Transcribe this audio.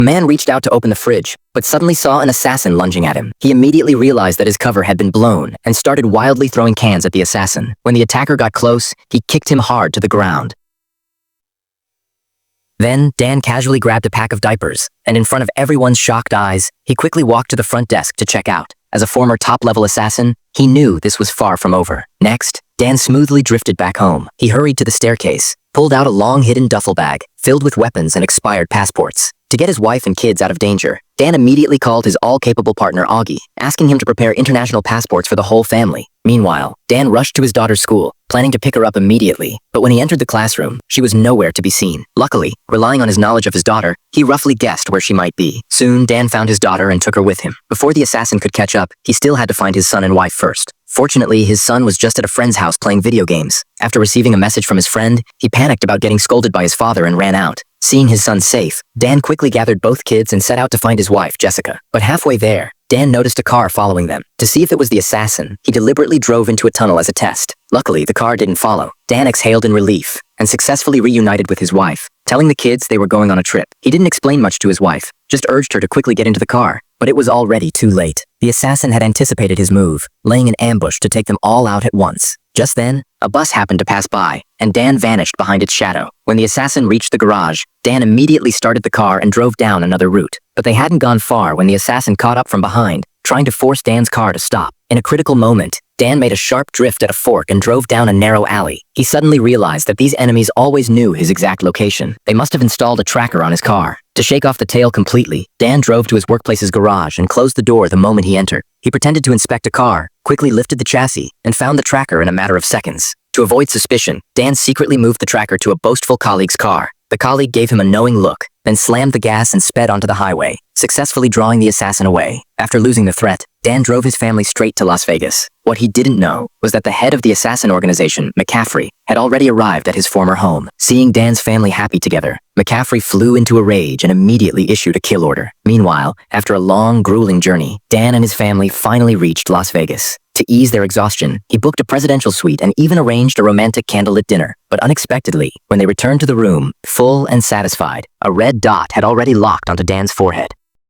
The man reached out to open the fridge, but suddenly saw an assassin lunging at him. He immediately realized that his cover had been blown and started wildly throwing cans at the assassin. When the attacker got close, he kicked him hard to the ground. Then, Dan casually grabbed a pack of diapers, and in front of everyone's shocked eyes, he quickly walked to the front desk to check out. As a former top-level assassin, he knew this was far from over. Next, Dan smoothly drifted back home. He hurried to the staircase, pulled out a long hidden duffel bag filled with weapons and expired passports. To get his wife and kids out of danger, Dan immediately called his all-capable partner Augie, asking him to prepare international passports for the whole family. Meanwhile, Dan rushed to his daughter's school, planning to pick her up immediately, but when he entered the classroom, she was nowhere to be seen. Luckily, relying on his knowledge of his daughter, he roughly guessed where she might be. Soon, Dan found his daughter and took her with him. Before the assassin could catch up, he still had to find his son and wife first. Fortunately, his son was just at a friend's house playing video games. After receiving a message from his friend, he panicked about getting scolded by his father and ran out. Seeing his son safe, Dan quickly gathered both kids and set out to find his wife, Jessica. But halfway there, Dan noticed a car following them. To see if it was the assassin, he deliberately drove into a tunnel as a test. Luckily, the car didn't follow. Dan exhaled in relief and successfully reunited with his wife, telling the kids they were going on a trip. He didn't explain much to his wife, just urged her to quickly get into the car. But it was already too late. The assassin had anticipated his move, laying an ambush to take them all out at once. Just then, a bus happened to pass by, and Dan vanished behind its shadow. When the assassin reached the garage, Dan immediately started the car and drove down another route. But they hadn't gone far when the assassin caught up from behind, trying to force Dan's car to stop. In a critical moment, Dan made a sharp drift at a fork and drove down a narrow alley. He suddenly realized that these enemies always knew his exact location. They must have installed a tracker on his car. To shake off the tail completely, Dan drove to his workplace's garage and closed the door the moment he entered. He pretended to inspect a car, quickly lifted the chassis, and found the tracker in a matter of seconds. To avoid suspicion, Dan secretly moved the tracker to a boastful colleague's car. The colleague gave him a knowing look, then slammed the gas and sped onto the highway, successfully drawing the assassin away. After losing the threat, Dan drove his family straight to Las Vegas. What he didn't know was that the head of the assassin organization, McCaffrey, had already arrived at his former home. Seeing Dan's family happy together, McCaffrey flew into a rage and immediately issued a kill order. Meanwhile, after a long, grueling journey, Dan and his family finally reached Las Vegas. To ease their exhaustion, he booked a presidential suite and even arranged a romantic candlelit dinner. But unexpectedly, when they returned to the room, full and satisfied, a red dot had already locked onto Dan's forehead.